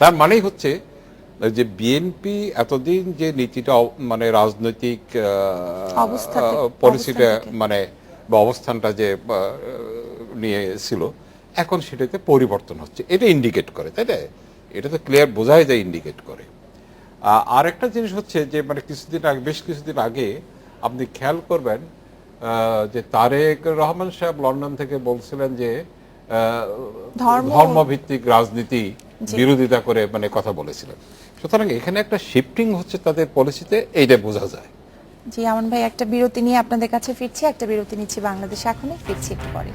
তার মানেই হচ্ছে যে বিএনপি এতদিন যে নীতিটা মানে রাজনৈতিক পলিসিটা মানে বা অবস্থানটা যে নিয়ে ছিল, এখন সেটাতে পরিবর্তন হচ্ছে, এটা ইন্ডিকেট করে, তাই না? এটা তো ক্লিয়ার বোঝাই যায়, ইন্ডিকেট করে। আর একটা জিনিস হচ্ছে যে মানে কিছুদিন আগে, বেশ কিছুদিন আগে আপনি খেয়াল করবেন যে তারেক রহমান সাহেব লন্ডন থেকে বলছিলেন যে ধর্মভিত্তিক রাজনীতি বিরোধিতা করে মানে কথা বলেছিলেন। সুতরাং এখানে একটা শিফটিং হচ্ছে তাদের পলিসিতে, এইটা বোঝা যায়। জি আমান ভাই, একটা বিরতি নিয়ে আপনাদের কাছে ফিরছি, একটা বিরতি নিচ্ছি বাংলাদেশ এখনই, ফিরছি একটু পরে।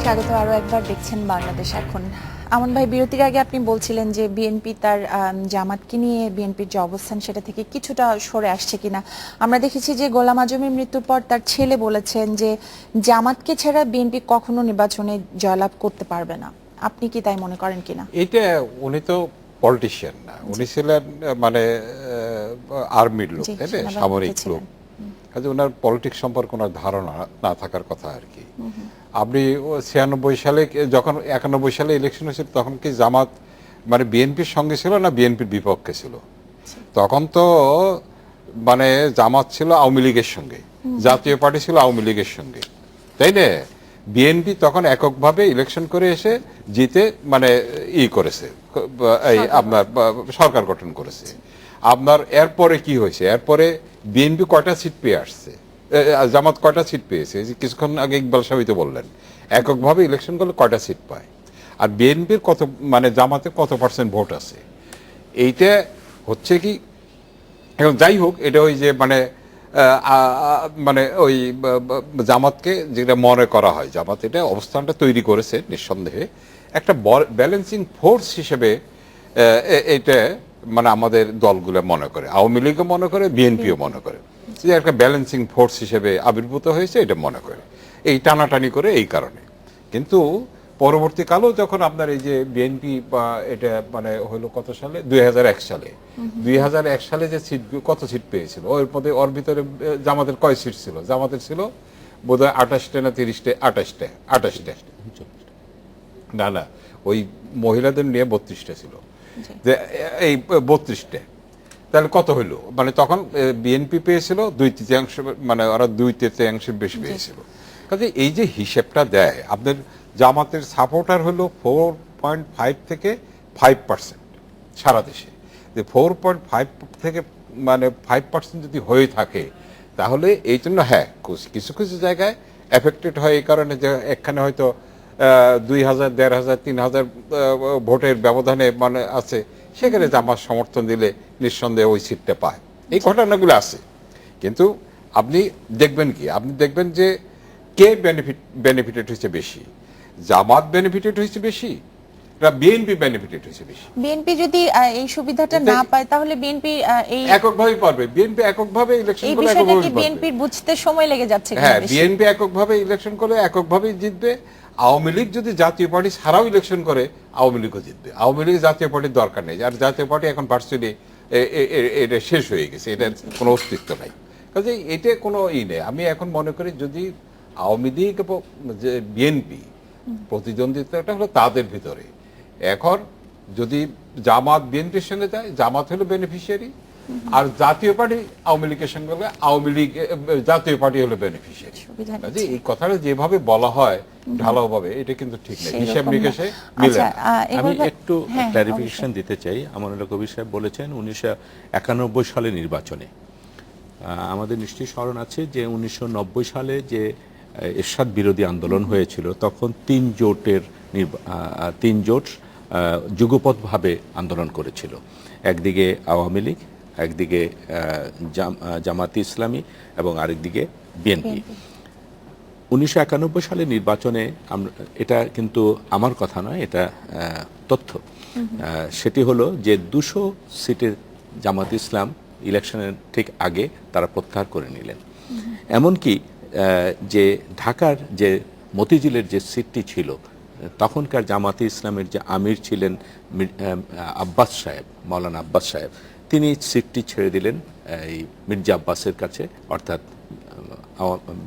স্বাগত আরো একবার, দেখছেন বাংলাদেশ এখন। আমান ভাই, বিরতির আগে আপনি বলছিলেন যে বিএনপি তার জামাতকে নিয়ে বিএনপির যে অবস্থান সেটা থেকে কিছুটা সরে আসছে কিনা। আমরা দেখেছি যে গোলাম আজমের মৃত্যুর পর তার ছেলে বলেছেন যে জামাতকে ছাড়া বিএনপি কখনো নির্বাচনে জয়লাভ করতে পারবে না। আপনি কি তাই মনে করেন কিনা? এটা উনি তো পলিটিশিয়ান না, উনি ছিলেন মানে আর্মির লোক, তাই না, সামরিক লোক। কাজে ওনার পলিটিক্স সম্পর্কে ওনার ধারণা না থাকার কথা আর কি। আপনি 96 সালে যখন 91 সালে ইলেকশন হয়েছিল, তখন কি জামাত মানে বিএনপির সঙ্গে ছিল না বিএনপির বিপক্ষে ছিল? তখন তো মানে জামাত ছিল আওয়ামী লীগের সঙ্গে, জাতীয় পার্টি ছিল আওয়ামী লীগের সঙ্গে, তাই না? বিএনপি তখন এককভাবে ইলেকশন করে এসে জিতে মানে করেছে, এই আপনার সরকার গঠন করেছে। আপনার এরপরে কি হয়েছে? এরপরে বিএনপি কয়টা সিট পেয়ে আসছে, জামাত কয়টা সিট পেয়েছে? কিছুক্ষণ আগে ইকবাল সাহেব তো বললেন, এককভাবে ইলেকশন করলে কয়টা সিট পায়, আর বিএনপির কত মানে জামাতে কত পার্সেন্ট ভোট আছে, এইটা হচ্ছে কি। এখন যাই হোক, এটা ওই যে মানে মানে ওই জামাতকে যেটা মনে করা হয়, জামাত এটা অবস্থানটা তৈরি করেছে নিঃসন্দেহে একটা ব্যালেন্সিং ফোর্স হিসেবে। এটা মানে আমাদের দলগুলো মনে করে, আওয়ামী লীগও মনে করে, বিএনপিও মনে করে যে একটা ব্যালেন্সিং ফোর্স হিসেবে আবির্ভূত হয়েছে, এটা মনে করে, এই টানাটানি করে এই কারণে। কিন্তু পরবর্তীকালেও যখন আপনার এই যে বিএনপি বা এটা মানে হলো কত সালে, 2001 সালে, 2001 সালে যে সিট, কত সিট পেয়েছিল ওর মধ্যে, ওর ভিতরে জামাতের কয় সিট ছিল? জামাতের ছিল বোধহয় 28টা না 30টা, 28টা না না, ওই মহিলাদের নিয়ে 32টা ছিল, যে এই 32টা। তাহলে কত হইলো? মানে তখন বিএনপি পেয়েছিল 2/3, মানে ওরা 2/3 বেশি পেয়েছিল। কাজে এই যে হিসেবটা দেয়, আপনার জামাতের সাপোর্টার হলো 4.5 থেকে 5% সারা দেশে। যে 4.5 থেকে মানে 5% যদি হয়ে থাকে, তাহলে এই জন্য হ্যাঁ কিছু কিছু জায়গায় এফেক্টেড হয়, এই কারণে যে এখানে হয়তো 2000, 1500, 3000 ভোটের ব্যবধানে মানে আছে, সেখানে জামাত সমর্থন দিলে নিঃসন্দেহে ওই সিটটা পায়, এই ঘটনাগুলো আছে। কিন্তু আপনি দেখবেন কি, আপনি দেখবেন যে কে বেনিফিটেড হয়েছে বেশি? জামাত বেনিফিটেড হয়েছে বেশি না বিএনপি বেনিফিটেড হয়েছে বেশি? বিএনপি যদি এই সুবিধাটা না পায়, তাহলে বিএনপি এই এককভাবেই পারবে, বিএনপি এককভাবে ইলেকশন এই করে বিষয়টা কি এককভাবে বিএনপির বুঝতে সময় লেগে যাচ্ছে কিনা? হ্যাঁ, বিএনপি এককভাবে ইলেকশন করে এককভাবেই জিতবে। আওয়ামী লীগ যদি জাতীয় পার্টি ছাড়াও ইলেকশন করে, আওয়ামী লীগও জিতবে। আওয়ামী লীগ জাতীয় পার্টির দরকার নেই, আর জাতীয় পার্টি এখন ভার্চুয়ালি এটা শেষ হয়ে গেছে, এটার কোনো অস্তিত্ব নাই। কাজে এটা কোনো নেই। আমি এখন মনে করি যদি আওয়ামী লীগ এবং যে বিএনপি প্রতিদ্বন্দ্বিতাটা হলো তাদের ভিতরে, এখন যদি জামাত বিএনপির সঙ্গে যায়, জামাত হলো বেনিফিশিয়ারি, আর জাতীয় পার্টি আওয়ামী লীগের সঙ্গে হলে আওয়ামী লীগ জাতীয় পার্টি হলো বেনিফিশিয়ারি। কাজে এই কথাটা যেভাবে বলা হয় ঢালাওভাবে, এটা কিন্তু ঠিক না, হিসাব নিকেশে মিলে না। আমি একটু ক্লারিফিকেশন দিতে চাই। আমানুল্লাহ কবির সাহেব বলেছেন 1991 সালে নির্বাচনে, আমাদের নিশ্চয়ই স্মরণ আছে যে 1990 সালে যে এরশাদ বিরোধী আন্দোলন হয়েছিল, তখন তিন জোট যুগপৎভাবে আন্দোলন করেছিল। একদিকে আওয়ামী লীগ, একদিকে জামাতে ইসলামী, এবং আরেকদিকে বিএনপি। 1991 সালে নির্বাচনে এটা কিন্তু আমার কথা নয়, এটা তথ্য, সেটি হলো যে 200 সিটের জামাতে ইসলাম ইলেকশনের ঠিক আগে তারা প্রত্যাহার করে নিলেন। এমনকি যে ঢাকার যে মতিঝিলের যে সিটটি ছিল, তখনকার জামাতে ইসলামের যে আমির ছিলেন আব্বাস সাহেব, মাওলানা আব্বাস সাহেব, তিনি সিটটি ছেড়ে দিলেন এই মির্জা আব্বাসের কাছে, অর্থাৎ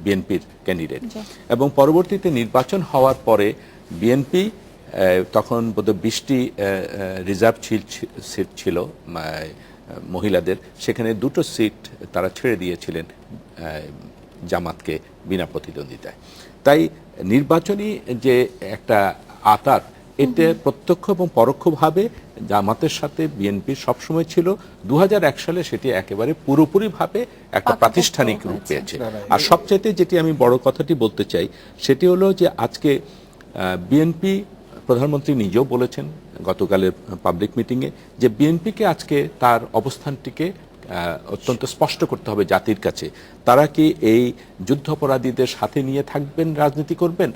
বিএনপির ক্যান্ডিডেট। এবং পরবর্তীতে নির্বাচন হওয়ার পরে বিএনপি তখন বোধহয় 20টি রিজার্ভ সিট ছিল মহিলাদের, সেখানে 2টো সিট তারা ছেড়ে দিয়েছিলেন জামাতকে বিনা প্রতিদ্বন্দ্বিতায়। তাই নির্বাচনী যে একটা আতাত, এতে প্রত্যক্ষ এবং পরোক্ষভাবে জামাতের সাথে বিএনপির সবসময় ছিল। 2001 সালে সেটি একেবারে পুরোপুরিভাবে একটা প্রাতিষ্ঠানিক রূপ পেয়েছে। আর সবচেয়ে যেটি আমি বড় কথাটি বলতে চাই সেটি হলো যে আজকে বিএনপি, প্রধানমন্ত্রী নিজেও বলেছেন গতকালের পাবলিক মিটিংয়ে, যে বিএনপিকে আজকে তার অবস্থানটিকে অত্যন্ত স্পষ্ট করতে হবে জাতির কাছে। তারা কি এই যুদ্ধাপরাধীদের সাথে নিয়ে থাকবেন, রাজনীতি করবেন,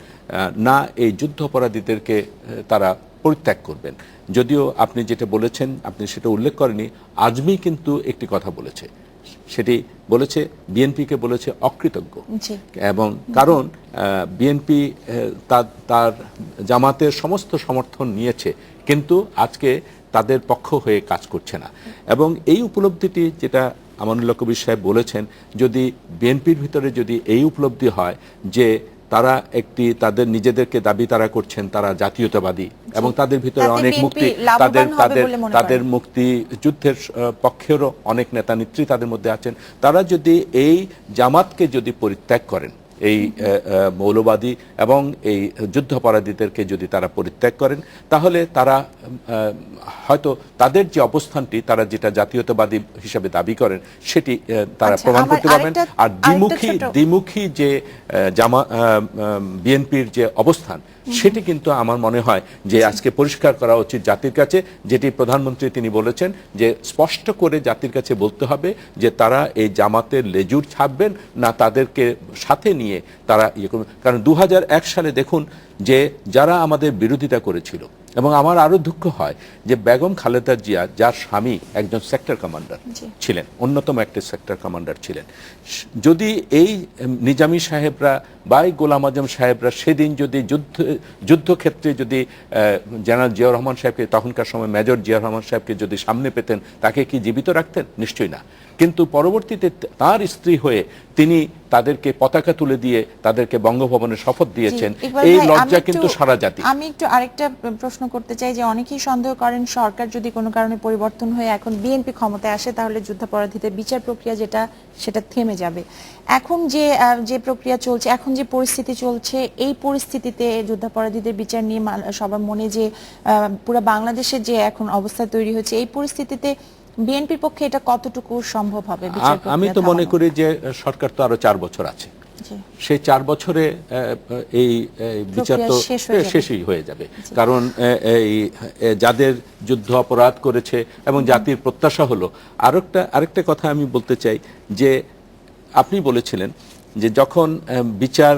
না এই যুদ্ধাপরাধীদেরকে তারা পরিত্যাগ করবেন। যদিও আপনি যেটা বলেছেন, আপনি সেটা উল্লেখ করেনি, আজমি কিন্তু একটি কথা বলেছে, সেটি বলেছে বিএনপিকে বলেছে অকৃতজ্ঞ। এবং কারণ বিএনপি তার জামাতের সমস্ত সমর্থন নিয়েছে, কিন্তু আজকে তাদের পক্ষ হয়ে কাজ করছে না। এবং এই উপলব্ধিটি যেটা আমানুল্লাহ কবির সাহেব বলেছেন, যদি বিএনপির ভিতরে যদি এই উপলব্ধি হয় যে তারা একটি তাদের নিজেদেরকে দাবি তারা করছেন তারা জাতীয়তাবাদী, এবং তাদের ভিতরে অনেক মুক্তি, তাদের মুক্তি যুদ্ধের পক্ষেরও অনেক নেতা নেত্রী তাদের মধ্যে আছেন, তারা যদি এই জামাতকে যদি পরিত্যাগ করেন, এই মৌলবাদী এবং এই যুদ্ধাপরাধীদেরকে যদি তারা পরিত্যাগ করেন, তাহলে তারা হয়তো তাদের যে অবস্থানটি তারা যেটা জাতীয়তাবাদী হিসাবে দাবি করেন সেটি তারা প্রমাণ করতে পারবেন। আর দ্বিমুখী যে বিএনপির যে অবস্থান, সেটি কিন্তু আমার মনে হয় যে আজকে পরিষ্কার করা উচিত জাতির কাছে, যেটি প্রধানমন্ত্রী তিনি বলেছেন যে স্পষ্ট করে জাতির কাছে বলতে হবে যে তারা এই জামাতের লেজুর ছাপবেন না তাদেরকে সাথে নিয়ে তারা ইয়ে করবেন। কারণ 2001 সালে দেখুন যে যারা আমাদের বিরোধিতা করেছিল, এবং আমার আরো দুঃখ হয় যে বেগম খালেদা জিয়া, যার স্বামী একজন সেক্টর কমান্ডার ছিলেন, অন্যতম একটা সেক্টর কমান্ডার ছিলেন, যদি এই নিজামী সাহেবরা বা গোলাম আজম সাহেবরা সেদিন যদি যুদ্ধক্ষেত্রে যদি জেনারেল জিয়াউর রহমান সাহেবকে, তখনকার সময় মেজর জিয়াউর রহমান সাহেবকে যদি সামনে পেতেন, তাকে কি জীবিত রাখতেন? নিশ্চয়ই না। কিন্তু পরবর্তীতে তার স্ত্রী হয়ে তিনি তাদেরকে পতাকা তুলে দিয়ে তাদেরকে বঙ্গভবনে শপথ দিয়েছেন। এই লজ্জা কিন্তু সারা জাতি। আমি একটু আরেকটা প্রশ্ন করতে চাই যে অনেকেই সন্দেহ করেন সরকার যদি কোনো কারণে পরিবর্তন হয়ে এখন বিএনপি ক্ষমতায় আসে, তাহলে যুদ্ধাপরাধীদের বিচার প্রক্রিয়া সেটা থেমে যাবে। এখন যে প্রক্রিয়া চলছে, এখন যে পরিস্থিতি চলছে, এই পরিস্থিতিতে যুদ্ধাপরাধীদের বিচার নিয়ে সবার মনে যে পুরো বাংলাদেশের যে এখন অবস্থা তৈরি হয়েছে, এই পরিস্থিতিতে বিএনপির পক্ষে এটা কতটুকু সম্ভব হবে? আমি তো মনে করি যে সরকার তো আরো 4 বছর আছে, সেই 4 বছরে এই বিচার তো শেষই হয়ে যাবে। কারণ এই যাদের যুদ্ধ অপরাধ করেছে এবং জাতির প্রত্যাশা হলো। আরেকটা কথা আমি বলতে চাই যে আপনি বলেছিলেন যে যখন বিচার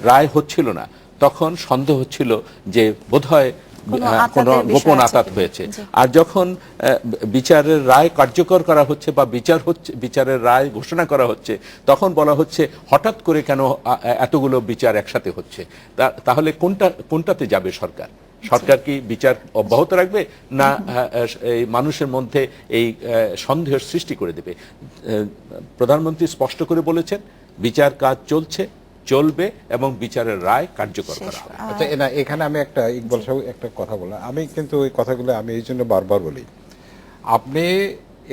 রায় হচ্ছিল না, তখন সন্দেহ হচ্ছিল যে বোধহয় কোনো গোপন আঘাত হয়েছে। আর যখন বিচারের রায় কার্যকর করা হচ্ছে বা বিচারের রায় ঘোষণা করা হচ্ছে, তখন বলা হচ্ছে হঠাৎ করে কেন এতগুলো বিচার একসাথে হচ্ছে। তাহলে কোনটাতে যাবে সরকার? সরকার কি বিচার অব্যাহত রাখবে, না এই মানুষের মধ্যে এই সন্দেহের সৃষ্টি করে দেবে? প্রধানমন্ত্রী স্পষ্ট করে বলেছেন বিচার কাজ চলবে এবং বিচারের রায় কার্যকর করা হবে। আচ্ছা, এখানে আমি একটা ইকবাল সাহেব একটা কথা বললাম, আমি কিন্তু ওই কথাগুলো আমি এই জন্য বারবার বলি। আপনি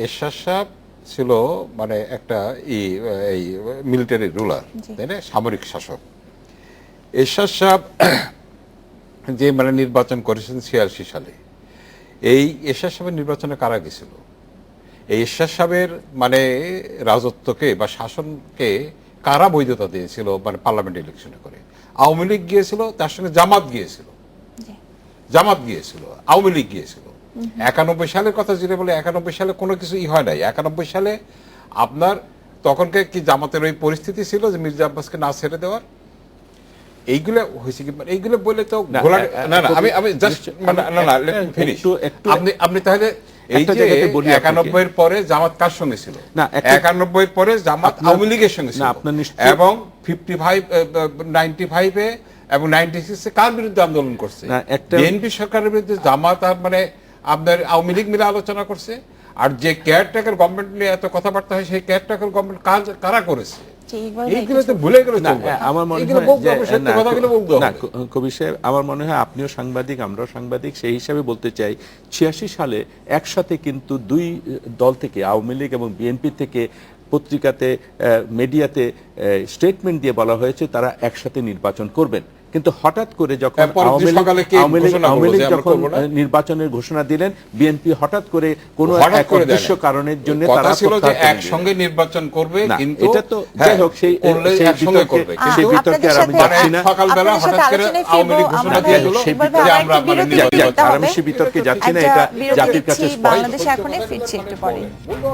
এরশাদ সাহেব ছিল মানে একটা এই মিলিটারি রুলার, তাই না, সামরিক শাসক। এরশাদ সাহেব যে মানে নির্বাচন করেছেন 86 সালে, এই এরশাদ সাহেবের নির্বাচনে কারা গেছিল? এই এরশাদ সাহেবের মানে রাজত্বকে বা শাসনকে কারা বৈধতা দিয়েছিল? মানে পার্লামেন্ট ইলেকশনে করে আওয়ামী লীগ গিয়েছিল, তার সঙ্গে জামাত গিয়েছিল, আওয়ামী লীগ গিয়েছিল। 91 সালের কথা যেটা বলে, 91 সালে কোনো কিছু হয় নাই। 91 সালে আপনার তখনকে কি জামাতের ওই পরিস্থিতি ছিল যে মির্জা আব্বাসকে না ছেড়ে দেওয়ার? এইগুলো হয়েছে কি? এইগুলো বলে তো আমি জাস্ট আপনি তাহলে এই যে 91 পরে জামাত কার সঙ্গে ছিল? 91 পরে জামাত আওয়ামী লীগের সঙ্গে ছিল, এবং 95-এ এবং 96 কার বিরুদ্ধে আন্দোলন করছে? না, একটা- বিএনপি সরকারের বিরুদ্ধে, জামাত আর মানে আপনার আওয়ামী লীগ মিলে আলোচনা করছে। আর যে কেয়ারটেকার গভর্নমেন্ট নিয়ে এত কথাবার্তা হয়, সেই কেয়ারটেকার গভর্নমেন্ট কারা করেছে? যে এইভাবে এইগুলো তো ভুলে গেলে না, চলবে না। আমার মনে এইগুলো হয় বলতে হবে, যে সত্য কথাগুলো বলতে না, হবে। কবির সাহেব, আমার মনে হয় আপনিও সাংবাদিক, আমরাও সাংবাদিক, সেই হিসাবে বলতে চাই 86 সালে একসাথে কিন্তু দুই দল থেকে, আওয়ামী লীগ এবং বিএনপি থেকে পত্রিকাতে, মিডিয়াতে স্টেটমেন্ট দিয়ে বলা হয়েছে তারা একসাথে নির্বাচন করবেন। কিন্তু হঠাৎ করে যখন পরের দিন সকালে কে ঘোষণা করলো যে আমরা যখন করবো না? নির্বাচনের ঘোষণা দিলেন, বিএনপি হঠাৎ করে কোনো হঠাৎ এক করে দেয় উদ্দেশ্য না। কারণের জন্য কথা তারা ছিল যে প্রত্যাহার করে একসঙ্গে নির্বাচন করবে, না, কিন্তু এটা তো হ্যাঁ, যাই হোক, সেই করলে সেই একসঙ্গে করবে। বিতর্কে, সেই বিতর্কে আর আমি আপনাদের যাচ্ছি না। সকালবেলা আপনাদের সাথে হঠাৎ করে আলোচনায় আওয়ামী লীগ ফিরবো, ঘোষণা আমরা দিয়ে দিল সেই যে বিরতি আমরা একটু মানে বিরতি নির্বাচন নিতে করবো। হবে। আমি সে বিতর্কে যাচ্ছি না, একটা এটা বিরতি জাতির কাছে নিচ্ছি, স্পষ্ট। বাংলাদেশে এখন ফিরছি একটু পরে।